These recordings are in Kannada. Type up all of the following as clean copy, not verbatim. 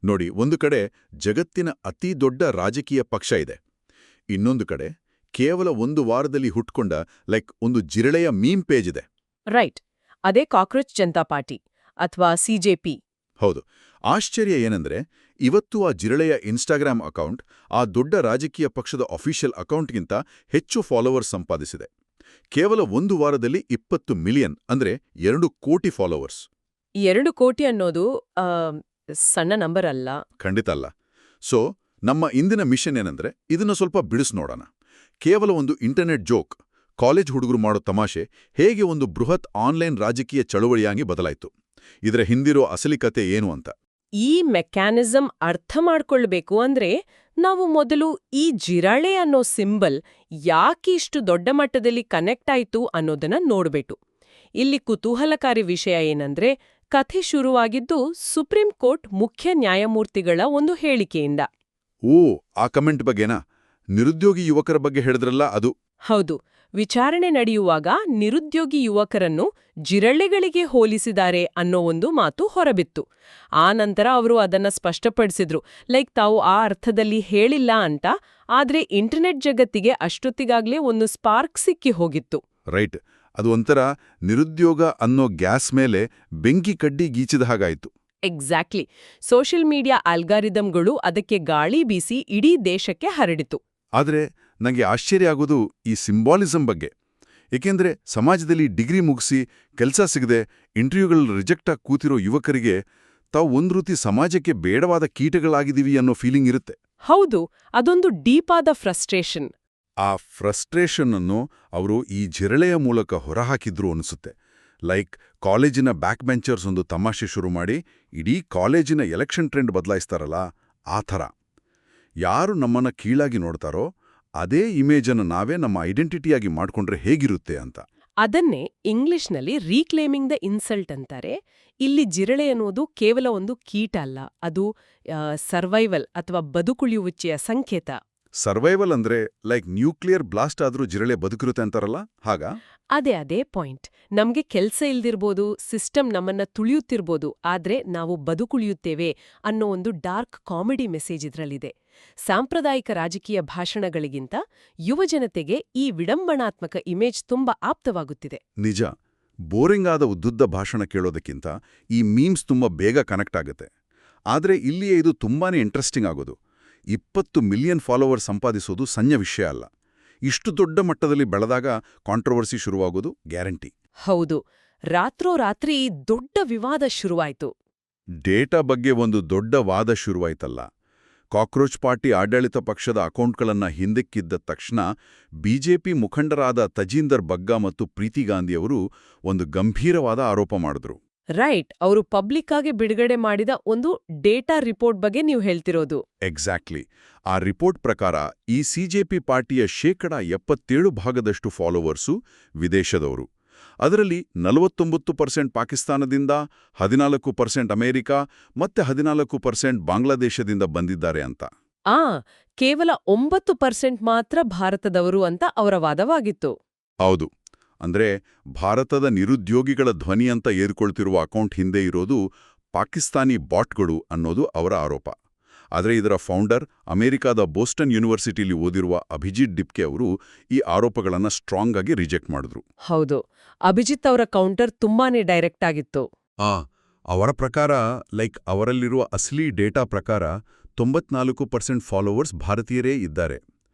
ನೋಡಿ, ಒಂದು ಕಡೆ ಜಗತ್ತಿನ ಅತಿ ದೊಡ್ಡ ರಾಜಕೀಯ ಪಕ್ಷ ಇದೆ. ಇನ್ನೊಂದು ಕಡೆ ಕೇವಲ ಒಂದು ವಾರದಲ್ಲಿ ಹುಟ್ಕೊಂಡ ಒಂದು ಜಿರಳೆಯ ಮೀಮ್ ಪೇಜ್ ಇದೆ. ರೈಟ್. ಅದೇ ಕಾಕ್ರೋಚ್ ಜನತಾ ಪಾರ್ಟಿ ಅಥವಾ ಸಿಜೆಪಿ. ಹೌದು. ಆಶ್ಚರ್ಯ ಏನಂದ್ರೆ, ಇವತ್ತು ಆ ಜಿರಳೆಯ ಇನ್ಸ್ಟಾಗ್ರಾಮ್ ಅಕೌಂಟ್ ಆ ದೊಡ್ಡ ರಾಜಕೀಯ ಪಕ್ಷದ ಅಫಿಷಿಯಲ್ ಅಕೌಂಟ್ಗಿಂತ ಹೆಚ್ಚು ಫಾಲೋವರ್ಸ್ ಸಂಪಾದಿಸಿದೆ. ಕೇವಲ ಒಂದು ವಾರದಲ್ಲಿ 20 ಮಿಲಿಯನ್, ಅಂದ್ರೆ 2 ಕೋಟಿ ಫಾಲೋವರ್ಸ್. 2 ಕೋಟಿ ಅನ್ನೋದು ಸಣ್ಣ ನಂಬರ್ ಅಲ್ಲ. ಖಂಡಿತ ಅಲ್ಲ. ಸೊ ನಮ್ಮ ಇಂದಿನ ಮಿಷನ್ ಏನಂದ್ರೆ, ಇದನ್ನ ಸ್ವಲ್ಪ ಬಿಡಿಸ್ ನೋಡೋಣ. ಕೇವಲ ಒಂದು ಇಂಟರ್ನೆಟ್ ಜೋಕ್, ಕಾಲೇಜ್ ಹುಡುಗರು ಮಾಡೋ ತಮಾಷೆ ಹೇಗೆ ಒಂದು ಬೃಹತ್ ಆನ್ಲೈನ್ ರಾಜಕೀಯ ಚಳುವಳಿಯಾಗಿ ಬದಲಾಯಿತು, ಇದರ ಹಿಂದಿರೋ ಅಸಲಿ ಕತೆ ಏನು ಅಂತ. ಈ ಮೆಕ್ಯಾನಿಸಮ್ ಅರ್ಥ ಮಾಡ್ಕೊಳ್ಬೇಕು ಅಂದ್ರೆ ನಾವು ಮೊದಲು ಈ ಜಿರಳೆ ಅನ್ನೋ ಸಿಂಬಲ್ ಯಾಕೆ ಇಷ್ಟು ದೊಡ್ಡ ಮಟ್ಟದಲ್ಲಿ ಕನೆಕ್ಟ್ ಆಯ್ತು ಅನ್ನೋದನ್ನ ನೋಡ್ಬೇಕು. ಇಲ್ಲಿ ಕುತೂಹಲಕಾರಿ ವಿಷಯ ಏನಂದ್ರೆ, ಕಥೆ ಶುರುವಾಗಿದ್ದು ಸುಪ್ರೀಂ ಕೋರ್ಟ್ ಮುಖ್ಯ ನ್ಯಾಯಮೂರ್ತಿಗಳ ಒಂದು ಹೇಳಿಕೆಯಿಂದ. ಆ ಕಮೆಂಟ್ ಬಗ್ಗೆನಾ? ನಿರುದ್ಯೋಗಿ ಯುವಕರ ಬಗ್ಗೆ ಹೇಳಿದ್ರಲ್ಲ ಅದು? ಹೌದು. ವಿಚಾರಣೆ ನಡೆಯುವಾಗ ನಿರುದ್ಯೋಗಿ ಯುವಕರನ್ನು ಜಿರಳೆಗಳಿಗೆ ಹೋಲಿಸಿದ್ದಾರೆ ಅನ್ನೋ ಒಂದು ಮಾತು ಹೊರಬಿತ್ತು. ಆ ನಂತರ ಅವರು ಅದನ್ನ ಸ್ಪಷ್ಟಪಡಿಸಿದ್ರು, ತಾವು ಆ ಅರ್ಥದಲ್ಲಿ ಹೇಳಿಲ್ಲ ಅಂತ. ಆದ್ರೆ ಇಂಟರ್ನೆಟ್ ಜಗತ್ತಿಗೆ ಅಷ್ಟೊತ್ತಿಗಾಗ್ಲೇ ಒಂದು ಸ್ಪಾರ್ಕ್ ಸಿಕ್ಕಿ ಹೋಗಿತ್ತು. ರೈಟ್. ಅದು ಒಂಥರ ನಿರುದ್ಯೋಗ ಅನ್ನೋ ಗ್ಯಾಸ್ ಮೇಲೆ ಬೆಂಕಿ ಕಡ್ಡಿ ಗೀಚಿದ ಹಾಗಾಯಿತು. ಎಕ್ಸಾಕ್ಟ್ಲಿ. ಸೋಷಿಯಲ್ ಮೀಡಿಯಾ ಆಲ್ಗಾರಿದಮ್ಗಳು ಅದಕ್ಕೆ ಗಾಳಿ ಬೀಸಿ ಇಡೀ ದೇಶಕ್ಕೆ ಹರಡಿತು. ಆದ್ರೆ ನಂಗೆ ಆಶ್ಚರ್ಯ ಆಗೋದು ಈ ಸಿಂಬಾಲಿಸಂ ಬಗ್ಗೆ. ಏಕೆಂದ್ರೆ ಸಮಾಜದಲ್ಲಿ ಡಿಗ್ರಿ ಮುಗಿಸಿ ಕೆಲಸ ಸಿಗದೆ ಇಂಟರ್ವ್ಯೂಗಳಲ್ಲಿ ರಿಜೆಕ್ಟ್ ಆಗಿ ಕೂತಿರೋ ಯುವಕರಿಗೆ ತಾವು ಒಂದು ರೀತಿ ಸಮಾಜಕ್ಕೆ ಬೇಡವಾದ ಕೀಟಗಳಾಗಿದ್ದೀವಿ ಅನ್ನೋ ಫೀಲಿಂಗ್ ಇರುತ್ತೆ. ಹೌದು. ಅದೊಂದು ಡೀಪ್ ಆದ ಫ್ರಸ್ಟ್ರೇಷನ್. ಆ ಫ್ರಸ್ಟ್ರೇಷನ್ ಅನ್ನು ಅವರು ಈ ಜಿರಳೆಯ ಮೂಲಕ ಹೊರಹಾಕಿದ್ರು ಅನಿಸುತ್ತೆ. ಕಾಲೇಜಿನ ಬ್ಯಾಕ್ ಬೆಂಚರ್ಸ್ ಒಂದು ತಮಾಷೆ ಶುರು ಮಾಡಿ ಇಡೀ ಕಾಲೇಜಿನ ಎಲೆಕ್ಷನ್ ಟ್ರೆಂಡ್ ಬದಲಾಯಿಸ್ತಾರಲ್ಲ, ಆ ಥರ. ಯಾರು ನಮ್ಮನ್ನ ಕೀಳಾಗಿ ನೋಡ್ತಾರೋ ಅದೇ ಇಮೇಜನ್ನು ನಾವೇ ನಮ್ಮ ಐಡೆಂಟಿಟಿಯಾಗಿ ಮಾಡ್ಕೊಂಡ್ರೆ ಹೇಗಿರುತ್ತೆ ಅಂತ. ಅದನ್ನೇ ಇಂಗ್ಲಿಷ್ನಲ್ಲಿ ರೀಕ್ಲೇಮಿಂಗ್ ದ ಇನ್ಸಲ್ಟ್ ಅಂತಾರೆ. ಇಲ್ಲಿ ಜಿರಳೆ ಅನ್ನೋದು ಕೇವಲ ಒಂದು ಕೀಟ ಅಲ್ಲ, ಅದು ಸರ್ವೈವಲ್ ಅಥವಾ ಬದುಕುಳಿಯುವಿಕೆಯ ಸಂಕೇತ. ಸರ್ವೈವಲ್ ಅಂದ್ರೆ ನ್ಯೂಕ್ಲಿಯರ್ ಬ್ಲಾಸ್ಟ್ ಆದ್ರೂ ಜಿರಳೆ ಬದುಕಿರುತ್ತೆ ಅಂತಾರಲ್ಲ, ಹಾಗ? ಅದೇ ಪಾಯಿಂಟ್. ನಮ್ಗೆ ಕೆಲ್ಸ ಇಲ್ದಿರ್ಬೋದು, ಸಿಸ್ಟಮ್ ನಮ್ಮನ್ನ ತುಳಿಯುತ್ತಿರ್ಬೋದು, ಆದ್ರೆ ನಾವು ಬದುಕುಳಿಯುತ್ತೇವೆ ಅನ್ನೋ ಒಂದು ಡಾರ್ಕ್ ಕಾಮಿಡಿ ಮೆಸೇಜ್ ಇದ್ರಲ್ಲಿದೆ. ಸಾಂಪ್ರದಾಯಿಕ ರಾಜಕೀಯ ಭಾಷಣಗಳಿಗಿಂತ ಯುವಜನತೆಗೆ ಈ ವಿಡಂಬನಾತ್ಮಕ ಇಮೇಜ್ ತುಂಬಾ ಆಪ್ತವಾಗುತ್ತಿದೆ. ನಿಜ. ಬೋರಿಂಗ್ ಆದ ಉದ್ದುದ್ದ ಭಾಷಣ ಕೇಳೋದಕ್ಕಿಂತ ಈ ಮೀಮ್ಸ್ ತುಂಬಾ ಬೇಗ ಕನೆಕ್ಟ್ ಆಗುತ್ತೆ. ಆದ್ರೆ ಇಲ್ಲಿಯೇ ಇದು ತುಂಬಾನೇ ಇಂಟ್ರೆಸ್ಟಿಂಗ್ ಆಗೋದು. 20 ಮಿಲಿಯನ್ ಫಾಲೋವರ್ಸ್ ಸಂಪಾದಿಸೋದು ಸಣ್ಣ ವಿಷಯ ಅಲ್ಲ. ಇಷ್ಟು ದೊಡ್ಡ ಮಟ್ಟದಲ್ಲಿ ಬೆಳೆದಾಗ ಕಾಂಟ್ರವರ್ಸಿ ಶುರುವಾಗೋದು ಗ್ಯಾರಂಟಿ. ಹೌದು. ರಾತ್ರೋರಾತ್ರಿ ದೊಡ್ಡ ವಿವಾದ ಶುರುವಾಯ್ತು. ಡೇಟಾ ಬಗ್ಗೆ ಒಂದು ದೊಡ್ಡ ವಾದ ಶುರುವಾಯ್ತಲ್ಲ. ಕಾಕ್ರೋಚ್ ಪಾರ್ಟಿ ಆಡಳಿತ ಪಕ್ಷದ ಅಕೌಂಟ್ಗಳನ್ನ ಹಿಂದಕ್ಕಿದ್ದ ತಕ್ಷಣ ಬಿಜೆಪಿ ಮುಖಂಡರಾದ ತಜೀಂದರ್ ಬಗ್ಗಾ ಮತ್ತು ಪ್ರೀತಿ ಗಾಂಧಿಯವರು ಒಂದು ಗಂಭೀರವಾದ ಆರೋಪ ಮಾಡಿದ್ರು. ರೈಟ್. ಅವರು ಪಬ್ಲಿಕ್ ಆಗಿ ಬಿಡುಗಡೆ ಮಾಡಿದ ಒಂದು ಡೇಟಾ ರಿಪೋರ್ಟ್ ಬಗ್ಗೆ ನೀವು ಹೇಳ್ತಿರೋದು. ಎಕ್ಸಾಕ್ಟ್ಲಿ. ಆ ರಿಪೋರ್ಟ್ ಪ್ರಕಾರ ಈ ಸಿಜೆಪಿ ಪಾರ್ಟಿಯ 77% ಫಾಲೋವರ್ಸು ವಿದೇಶದವರು. ಅದರಲ್ಲಿ 49% ಪಾಕಿಸ್ತಾನದಿಂದ, 14% ಅಮೆರಿಕ ಮತ್ತೆ 14% ಬಾಂಗ್ಲಾದೇಶದಿಂದ ಬಂದಿದ್ದಾರೆ ಅಂತ. ಕೇವಲ 9% ಮಾತ್ರ ಭಾರತದವರು ಅಂತ ಅವರ ವಾದವಾಗಿತ್ತು. ಹೌದು. ಅಂದ್ರೆ ಭಾರತದ ನಿರುದ್ಯೋಗಿಗಳ ಧ್ವನಿ ಅಂತ ಏರ್ಕೊಳ್ತಿರುವ ಅಕೌಂಟ್ ಹಿಂದೆ ಇರೋದು ಪಾಕಿಸ್ತಾನಿ ಬಾಟ್ಗಳು ಅನ್ನೋದು ಅವರ ಆರೋಪ. ಆದರೆ ಇದರ ಫೌಂಡರ್, ಅಮೆರಿಕಾದ ಬೋಸ್ಟನ್ ಯೂನಿವರ್ಸಿಟಿಲಿ ಓದಿರುವ ಅಭಿಜಿತ್ ಡಿಪ್ಕೆ ಅವರು ಈ ಆರೋಪಗಳನ್ನು ಸ್ಟ್ರಾಂಗ್ ಆಗಿ ರಿಜೆಕ್ಟ್ ಮಾಡಿದ್ರು. ಹೌದು. ಅಭಿಜಿತ್ ಅವರ ಕೌಂಟರ್ ತುಂಬಾನೇ ಡೈರೆಕ್ಟ್ ಆಗಿತ್ತು. ಅವರ ಪ್ರಕಾರ ಅವರಲ್ಲಿರುವ ಅಸಲಿ ಡೇಟಾ ಪ್ರಕಾರ 94% ಫಾಲೋವರ್ಸ್ ಭಾರತೀಯರೇ ಇದ್ದಾರೆ.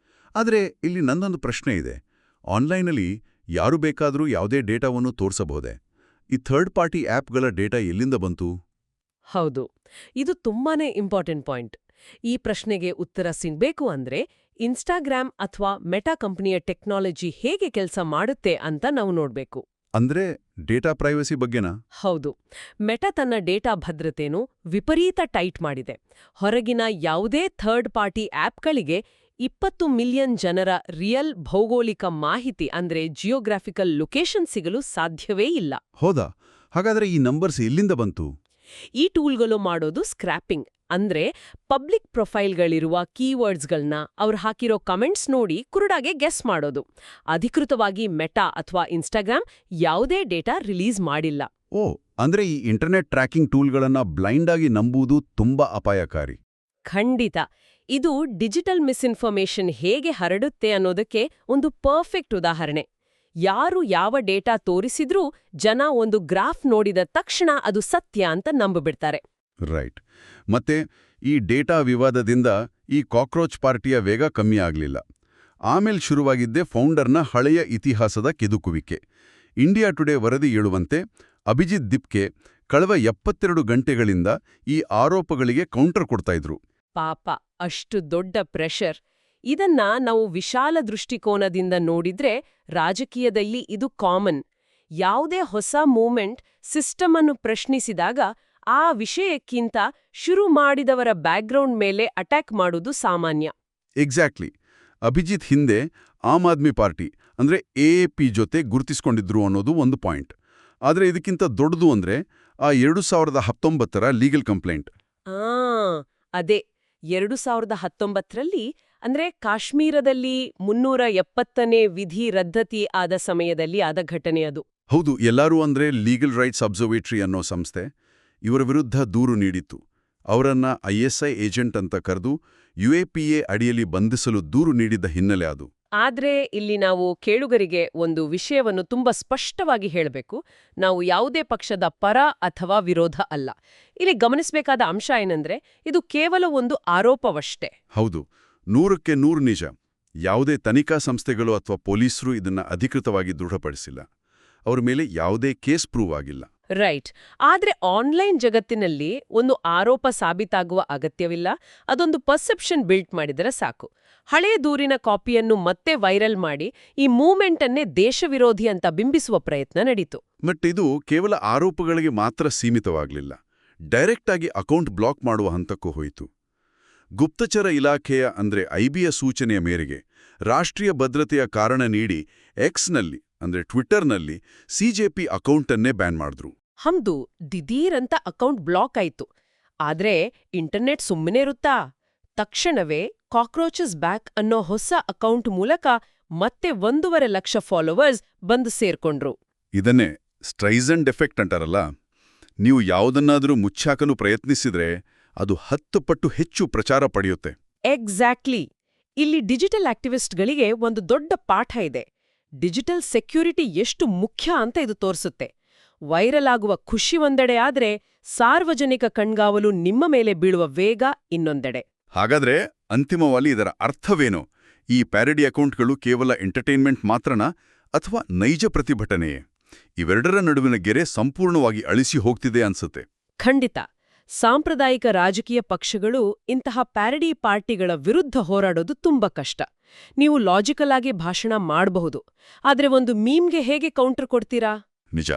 ಆದರೆ ಇಲ್ಲಿ ನನ್ನೊಂದು ಪ್ರಶ್ನೆ ಇದೆ. ಆನ್ಲೈನಲ್ಲಿ ಯಾರು ಬೇಕಾದರೂ ಯಾವುದೇ ಡೇಟಾವನ್ನು ತೋರಿಸಬಹುದೇ? ಈ ಥರ್ಡ್ ಪಾರ್ಟಿ ಆ್ಯಪ್ಗಳ ಡೇಟಾ ಎಲ್ಲಿಂದ ಬಂತು? ಹೌದು. ಇದು ತುಂಬಾನೇ ಇಂಪಾರ್ಟೆಂಟ್ ಪಾಯಿಂಟ್. ಈ ಪ್ರಶ್ನೆಗೆ ಉತ್ತರ ಸಿಗ್ಬೇಕು ಅಂದ್ರೆ ಇನ್ಸ್ಟಾಗ್ರಾಮ್ ಅಥವಾ ಮೆಟಾ ಕಂಪನಿಯ ಟೆಕ್ನಾಲಜಿ ಹೇಗೆ ಕೆಲಸ ಮಾಡುತ್ತೆ ಅಂತ ನಾವು ನೋಡ್ಬೇಕು. ಅಂದ್ರೆ ಡೇಟಾ ಪ್ರೈವಸಿ ಬಗ್ಗೆನಾ? ಹೌದು. ಮೆಟಾ ತನ್ನ ಡೇಟಾ ಭದ್ರತೆಯನ್ನು ವಿಪರೀತ ಟೈಟ್ ಮಾಡಿದೆ. ಹೊರಗಿನ ಯಾವುದೇ ಥರ್ಡ್ ಪಾರ್ಟಿ ಆ್ಯಪ್ಗಳಿಗೆ 20 ಮಿಲಿಯನ್ ಜನರ ರಿಯಲ್ ಭೌಗೋಳಿಕ ಮಾಹಿತಿ ಅಂದ್ರೆ ಜಿಯೋಗ್ರಾಫಿಕಲ್ ಲೊಕೇಶನ್ ಸಿಗಲು ಸಾಧ್ಯವೇ ಇಲ್ಲ. ಹೌದಾ? ಹಾಗಾದ್ರೆ ಈ ನಂಬರ್ಸ್ ಎಲ್ಲಿಂದ ಬಂತು? ಈ ಟೂಲ್ಗಳು ಮಾಡೋದು ಸ್ಕ್ರ್ಯಾಪಿಂಗ್. ಅಂದ್ರೆ ಪಬ್ಲಿಕ್ ಪ್ರೊಫೈಲ್ಗಳಿರುವ ಕೀವರ್ಡ್ಸ್ಗಳನ್ನ ಅವ್ರು ಹಾಕಿರೋ ಕಮೆಂಟ್ಸ್ ನೋಡಿ ಕುರುಡಾಗೆ ಗೆಸ್ ಮಾಡೋದು. ಅಧಿಕೃತವಾಗಿ ಮೆಟಾ ಅಥವಾ ಇನ್ಸ್ಟಾಗ್ರಾಮ್ ಯಾವುದೇ ಡೇಟಾ ರಿಲೀಸ್ ಮಾಡಿಲ್ಲ. ಓ, ಅಂದ್ರೆ ಈ ಇಂಟರ್ನೆಟ್ ಟ್ರ್ಯಾಕಿಂಗ್ ಟೂಲ್ಗಳನ್ನ ಬ್ಲೈಂಡ್ ಆಗಿ ನಂಬುವುದು ತುಂಬಾ ಅಪಾಯಕಾರಿ. ಖಂಡಿತ. ಇದು ಡಿಜಿಟಲ್ ಮಿಸ್ಇನ್ಫಾರ್ಮೇಷನ್ ಹೇಗೆ ಹರಡುತ್ತೆ ಅನ್ನೋದಕ್ಕೆ ಒಂದು ಪರ್ಫೆಕ್ಟ್ ಉದಾಹರಣೆ. ಯಾರು ಯಾವ ಡೇಟಾ ತೋರಿಸಿದ್ರೂ ಜನ ಒಂದು ಗ್ರಾಫ್ ನೋಡಿದ ತಕ್ಷಣ ಅದು ಸತ್ಯ ಅಂತ ನಂಬಿಬಿಡ್ತಾರೆ. ರೈಟ್. ಮತ್ತೆ ಈ ಡೇಟಾ ವಿವಾದದಿಂದ ಈ ಕಾಕ್ರೋಚ್ ಪಾರ್ಟಿಯ ವೇಗ ಕಮ್ಮಿ ಆಗ್ಲಿಲ್ಲ. ಆಮೇಲೆ ಶುರುವಾಗಿದ್ದೇ ಫೌಂಡರ್ನ ಹಳೆಯ ಇತಿಹಾಸದ ಕೆದುಕುವಿಕೆ. ಇಂಡಿಯಾ ಟುಡೇ ವರದಿ ಹೇಳುವಂತೆ ಅಭಿಜಿತ್ ದಿಪ್ಕೆ ಕಳೆದ 72 ಗಂಟೆಗಳಿಂದ ಈ ಆರೋಪಗಳಿಗೆ ಕೌಂಟರ್ ಕೊಡ್ತಾ ಇದ್ರು. ಪಾಪ, ಅಷ್ಟು ದೊಡ್ಡ ಪ್ರೆಷರ್. ಇದನ್ನ ನಾವು ವಿಶಾಲ ದೃಷ್ಟಿಕೋನದಿಂದ ನೋಡಿದ್ರೆ ರಾಜಕೀಯದಲ್ಲಿ ಇದು ಕಾಮನ್. ಯಾವುದೇ ಹೊಸ ಮೂವ್ಮೆಂಟ್ ಸಿಸ್ಟಮ್ ಅನ್ನು ಪ್ರಶ್ನಿಸಿದಾಗ ಆ ವಿಷಯಕ್ಕಿಂತ ಶುರು ಮಾಡಿದವರ ಬ್ಯಾಕ್ಗ್ರೌಂಡ್ ಮೇಲೆ ಅಟ್ಯಾಕ್ ಮಾಡೋದು ಸಾಮಾನ್ಯ. ಎಕ್ಸಾಕ್ಟ್ಲಿ. ಅಭಿಜಿತ್ ಹಿಂದೆ ಆಮ್ ಆದ್ಮಿ ಪಾರ್ಟಿ ಅಂದ್ರೆ ಎಎಪಿ ಜೊತೆ ಗುರುತಿಸ್ಕೊಂಡಿದ್ರು ಅನ್ನೋದು ಒಂದು ಪಾಯಿಂಟ್. ಆದ್ರೆ ಇದಕ್ಕಿಂತ ದೊಡ್ಡದು ಅಂದ್ರೆ ಆ 2019ರ ಲೀಗಲ್ ಕಂಪ್ಲೇಂಟ್. ಅದೇ 2019ರಲ್ಲಿ ಅಂದ್ರೆ ಕಾಶ್ಮೀರದಲ್ಲಿ 370ನೇ ವಿಧಿ ರದ್ದತಿ ಆದ ಸಮಯದಲ್ಲಿ ಆದ ಘಟನೆ ಅದು. ಹೌದು, ಎಲ್ಲರೂ ಅಂದ್ರೆ ಲೀಗಲ್ ರೈಟ್ಸ್ ಅಬ್ಸರ್ವೇಟರಿ ಅನ್ನೋ ಸಂಸ್ಥೆ ಇವರ ವಿರುದ್ಧ ದೂರು ನೀಡಿತ್ತು. ಅವರನ್ನ ISI ಏಜೆಂಟ್ ಅಂತ ಕರೆದು UAPA ಅಡಿಯಲ್ಲಿ ಬಂಧಿಸಲು ದೂರು ನೀಡಿದ್ದ ಹಿನ್ನೆಲೆ ಅದು. ಆದ್ರೆ ಇಲ್ಲಿ ನಾವು ಕೇಳುಗರಿಗೆ ಒಂದು ವಿಷಯವನ್ನು ತುಂಬಾ ಸ್ಪಷ್ಟವಾಗಿ ಹೇಳಬೇಕು. ನಾವು ಯಾವುದೇ ಪಕ್ಷದ ಪರ ಅಥವಾ ವಿರೋಧ ಅಲ್ಲ. ಇಲ್ಲಿ ಗಮನಿಸಬೇಕಾದ ಅಂಶ ಏನಂದ್ರೆ ಇದು ಕೇವಲ ಒಂದು ಆರೋಪವಷ್ಟೇ. ಹೌದು, 100ಕ್ಕೆ 100 ನಿಜ. ಯಾವುದೇ ತನಿಖಾ ಸಂಸ್ಥೆಗಳು ಅಥವಾ ಪೊಲೀಸರು ಇದನ್ನ ಅಧಿಕೃತವಾಗಿ ದೃಢಪಡಿಸಿಲ್ಲ. ಅವ್ರ ಮೇಲೆ ಯಾವುದೇ ಕೇಸ್ ಪ್ರೂವ್ ಆಗಿಲ್ಲ. ರೈಟ್. ಆದ್ರೆ ಆನ್ಲೈನ್ ಜಗತ್ತಿನಲ್ಲಿ ಒಂದು ಆರೋಪ ಸಾಬೀತಾಗುವ ಅಗತ್ಯವಿಲ್ಲ. ಅದೊಂದು ಪರ್ಸೆಪ್ಷನ್ ಬಿಲ್ಟ್ ಮಾಡಿದರೆ ಸಾಕು. ಹಳೆಯ ದೂರಿನ ಕಾಪಿಯನ್ನು ಮತ್ತೆ ವೈರಲ್ ಮಾಡಿ ಈ ಮೂವ್ಮೆಂಟ್ ಅನ್ನೇ ದೇಶವಿರೋಧಿ ಅಂತ ಬಿಂಬಿಸುವ ಪ್ರಯತ್ನ ನಡೀತು. ಬಟ್ ಇದು ಕೇವಲ ಆರೋಪಗಳಿಗೆ ಮಾತ್ರ ಸೀಮಿತವಾಗಲಿಲ್ಲ. ಡೈರೆಕ್ಟ್ ಆಗಿ ಅಕೌಂಟ್ ಬ್ಲಾಕ್ ಮಾಡುವ ಹಂತಕ್ಕೂ ಹೋಯಿತು. ಗುಪ್ತಚರ ಇಲಾಖೆಯ ಅಂದ್ರೆ IBಯ ಸೂಚನೆಯ ಮೇರೆಗೆ ರಾಷ್ಟ್ರೀಯ ಭದ್ರತೆಯ ಕಾರಣ ನೀಡಿ ಎಕ್ಸ್ನಲ್ಲಿ ಅಂದ್ರೆ ಟ್ವಿಟರ್ನಲ್ಲಿ CJP ಅಕೌಂಟನ್ನೇ ಬ್ಯಾನ್ ಮಾಡಿದ್ರು. ಹಮ್ದು ದಿಢೀರಂತ ಅಕೌಂಟ್ ಬ್ಲಾಕ್ ಆಯ್ತು. ಆದ್ರೆ ಇಂಟರ್ನೆಟ್ ಸುಮ್ಮನೆ ಇರುತ್ತಾ? ತಕ್ಷಣವೇ ಕಾಕ್ರೋಚಸ್ ಬ್ಯಾಕ್ ಅನ್ನೋ ಹೊಸ ಅಕೌಂಟ್ ಮೂಲಕ ಮತ್ತೆ 1.5 ಲಕ್ಷ ಫಾಲೋವರ್ಸ್ ಬಂದು ಸೇರ್ಕೊಂಡ್ರು. ಇದನ್ನೇ ಸ್ಟ್ರೈಸಂಡ್ ಎಫೆಕ್ಟ್ ಅಂತಾರಲ್ಲ. ನೀವು ಯಾವುದನ್ನಾದರೂ ಮುಚ್ಚಾಕಲು ಪ್ರಯತ್ನಿಸಿದ್ರೆ ಅದು 10 ಪಟ್ಟು ಹೆಚ್ಚು ಪ್ರಚಾರ ಪಡೆಯುತ್ತೆ. ಎಕ್ಸಾಕ್ಟ್ಲಿ. ಇಲ್ಲಿ ಡಿಜಿಟಲ್ ಆಕ್ಟಿವಿಸ್ಟ್ಗಳಿಗೆ ಒಂದು ದೊಡ್ಡ ಪಾಠ ಇದೆ. ಡಿಜಿಟಲ್ ಸೆಕ್ಯೂರಿಟಿ ಎಷ್ಟು ಮುಖ್ಯ ಅಂತ ಇದು ತೋರಿಸುತ್ತೆ. ವೈರಲ್ ಆಗುವ ಖುಷಿ ಒಂದೆಡೆ ಆದ್ರೆ ಸಾರ್ವಜನಿಕ ಕಣ್ಗಾವಲು ನಿಮ್ಮ ಮೇಲೆ ಬೀಳುವ ವೇಗ ಇನ್ನೊಂದೆಡೆ. ಹಾಗಾದ್ರೆ ಅಂತಿಮವಾಗಿ ಇದರ ಅರ್ಥವೇನು? ಈ ಪ್ಯಾರಡಿ ಅಕೌಂಟ್ಗಳು ಕೇವಲ ಎಂಟರ್ಟೈನ್ಮೆಂಟ್ ಮಾತ್ರನಾ ಅಥವಾ ನೈಜ ಪ್ರತಿಭಟನೆಯೇ? ಇವೆರಡರ ನಡುವಿನ ಗೆರೆ ಸಂಪೂರ್ಣವಾಗಿ ಅಳಿಸಿ ಹೋಗ್ತಿದೆ ಅನ್ಸುತ್ತೆ. ಖಂಡಿತ. ಸಾಂಪ್ರದಾಯಿಕ ರಾಜಕೀಯ ಪಕ್ಷಗಳು ಇಂತಹ ಪ್ಯಾರಡಿ ಪಾರ್ಟಿಗಳ ವಿರುದ್ಧ ಹೋರಾಡೋದು ತುಂಬಾ ಕಷ್ಟ. ನೀವು ಲಾಜಿಕಲ್ ಆಗಿ ಭಾಷಣ ಮಾಡಬಹುದು, ಆದ್ರೆ ಒಂದು ಮೀಮ್ಗೆ ಹೇಗೆ ಕೌಂಟರ್ ಕೊಡ್ತೀರಾ? ನಿಜ,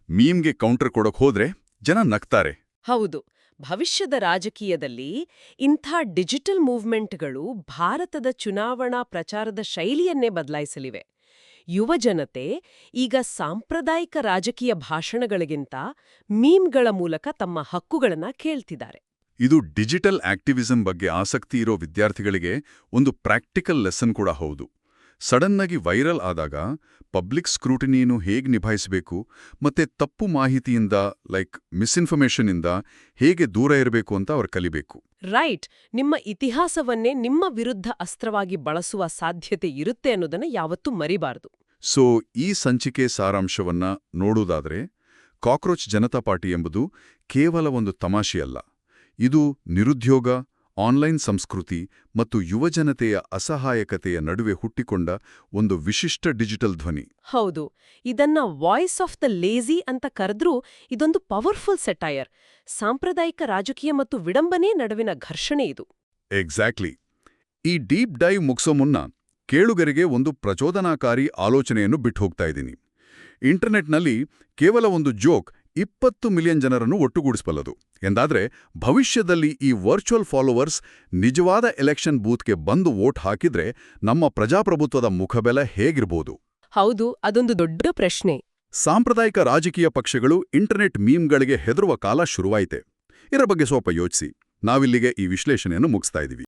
ಮೀಮ್ಗೆ ಕೌಂಟರ್ ಕೊಡೋಕ್ ಹೋದ್ರೆ ಜನ ನಗ್ತಾರೆ. ಹೌದು. ಭವಿಷ್ಯದ ರಾಜಕೀಯದಲ್ಲಿ ಇಂಥ ಡಿಜಿಟಲ್ ಮೂವ್ಮೆಂಟ್ಗಳು ಭಾರತದ ಚುನಾವಣಾ ಪ್ರಚಾರದ ಶೈಲಿಯನ್ನೇ ಬದಲಾಯಿಸಲಿವೆ. ಯುವಜನತೆ ಈಗ ಸಾಂಪ್ರದಾಯಿಕ ರಾಜಕೀಯ ಭಾಷಣಗಳಿಗಿಂತ ಮೀಮ್ಗಳ ಮೂಲಕ ತಮ್ಮ ಹಕ್ಕುಗಳನ್ನ ಕೇಳ್ತಿದ್ದಾರೆ. ಇದು ಡಿಜಿಟಲ್ ಆಕ್ಟಿವಿಸಂ ಬಗ್ಗೆ ಆಸಕ್ತಿ ಇರೋ ವಿದ್ಯಾರ್ಥಿಗಳಿಗೆ ಒಂದು ಪ್ರಾಕ್ಟಿಕಲ್ ಲೆಸನ್ ಕೂಡ ಹೌದು. ಸಡನ್ನಾಗಿ ವೈರಲ್ ಆದಾಗ ಪಬ್ಲಿಕ್ ಸ್ಕ್ರೂಟಿನಿಯನ್ನು ಹೇಗೆ ನಿಭಾಯಿಸಬೇಕು ಮತ್ತೆ ತಪ್ಪು ಮಾಹಿತಿಯಿಂದ ಮಿಸ್ಇನ್ಫಾರ್ಮೇಷನ್ನಿಂದ ಹೇಗೆ ದೂರ ಇರಬೇಕು ಅಂತ ಅವರು ಕಲಿಬೇಕು. ರೈಟ್. ನಿಮ್ಮ ಇತಿಹಾಸವನ್ನೇ ನಿಮ್ಮ ವಿರುದ್ಧ ಅಸ್ತ್ರವಾಗಿ ಬಳಸುವ ಸಾಧ್ಯತೆ ಇರುತ್ತೆ ಅನ್ನೋದನ್ನ ಯಾವತ್ತೂ ಮರಿಬಾರದು. ಸೊ ಈ ಸಂಚಿಕೆ ಸಾರಾಂಶವನ್ನ ನೋಡುವುದಾದ್ರೆ ಕಾಕ್ರೋಚ್ ಜನತಾ ಪಾರ್ಟಿ ಎಂಬುದು ಕೇವಲ ಒಂದು ತಮಾಷೆಯಲ್ಲ. ಇದು ನಿರುದ್ಯೋಗ, ಆನ್ಲೈನ್ ಸಂಸ್ಕೃತಿ ಮತ್ತು ಯುವಜನತೆಯ ಅಸಹಾಯಕತೆಯ ನಡುವೆ ಹುಟ್ಟಿಕೊಂಡ ಒಂದು ವಿಶಿಷ್ಟ ಡಿಜಿಟಲ್ ಧ್ವನಿ. ಹೌದು. ಇದನ್ನ ವಾಯ್ಸ್ ಆಫ್ ದ ಲೇಜಿ ಅಂತ ಕರೆದ್ರೂ ಇದೊಂದು ಪವರ್ಫುಲ್ ಸೆಟೈರ್. ಸಾಂಪ್ರದಾಯಿಕ ರಾಜಕೀಯ ಮತ್ತು ವಿಡಂಬನೆ ನಡುವಿನ ಘರ್ಷಣೆ ಇದು. ಎಕ್ಸಾಕ್ಟ್ಲಿ. ಈ ಡೀಪ್ ಡೈವ್ ಮುಗಿಸೋ ಮುನ್ನ ಕೇಳುಗರಿಗೆ ಒಂದು ಪ್ರಚೋದನಾಕಾರಿ ಆಲೋಚನೆಯನ್ನು ಬಿಟ್ಟು ಹೋಗ್ತಾ ಇದ್ದೀನಿ. ಇಂಟರ್ನೆಟ್ನಲ್ಲಿ ಕೇವಲ ಒಂದು ಜೋಕ್ 20 ಮಿಲಿಯನ್ ಜನರನ್ನು ಒಟ್ಟುಗೂಡಿಸಬಲ್ಲದು ಎಂದಾದ್ರೆ ಭವಿಷ್ಯದಲ್ಲಿ ಈ ವರ್ಚುವಲ್ ಫಾಲೋವರ್ಸ್ ನಿಜವಾದ ಎಲೆಕ್ಷನ್ ಬೂತ್ಗೆ ಬಂದು ವೋಟ್ ಹಾಕಿದ್ರೆ ನಮ್ಮ ಪ್ರಜಾಪ್ರಭುತ್ವದ ಮುಖಬೆಲೆ ಹೇಗಿರ್ಬೋದು? ಹೌದು, ಅದೊಂದು ದೊಡ್ಡ ಪ್ರಶ್ನೆ. ಸಾಂಪ್ರದಾಯಿಕ ರಾಜಕೀಯ ಪಕ್ಷಗಳು ಇಂಟರ್ನೆಟ್ ಮೀಮ್ಗಳಿಗೆ ಹೆದರುವ ಕಾಲ ಶುರುವಾಯಿತೆ. ಇದರ ಬಗ್ಗೆ ಸ್ವಲ್ಪ ಯೋಚಿಸಿ. ನಾವಿಲ್ಲಿಗೆ ಈ ವಿಶ್ಲೇಷಣೆಯನ್ನು ಮುಗಿಸ್ತಾ ಇದ್ದೀವಿ.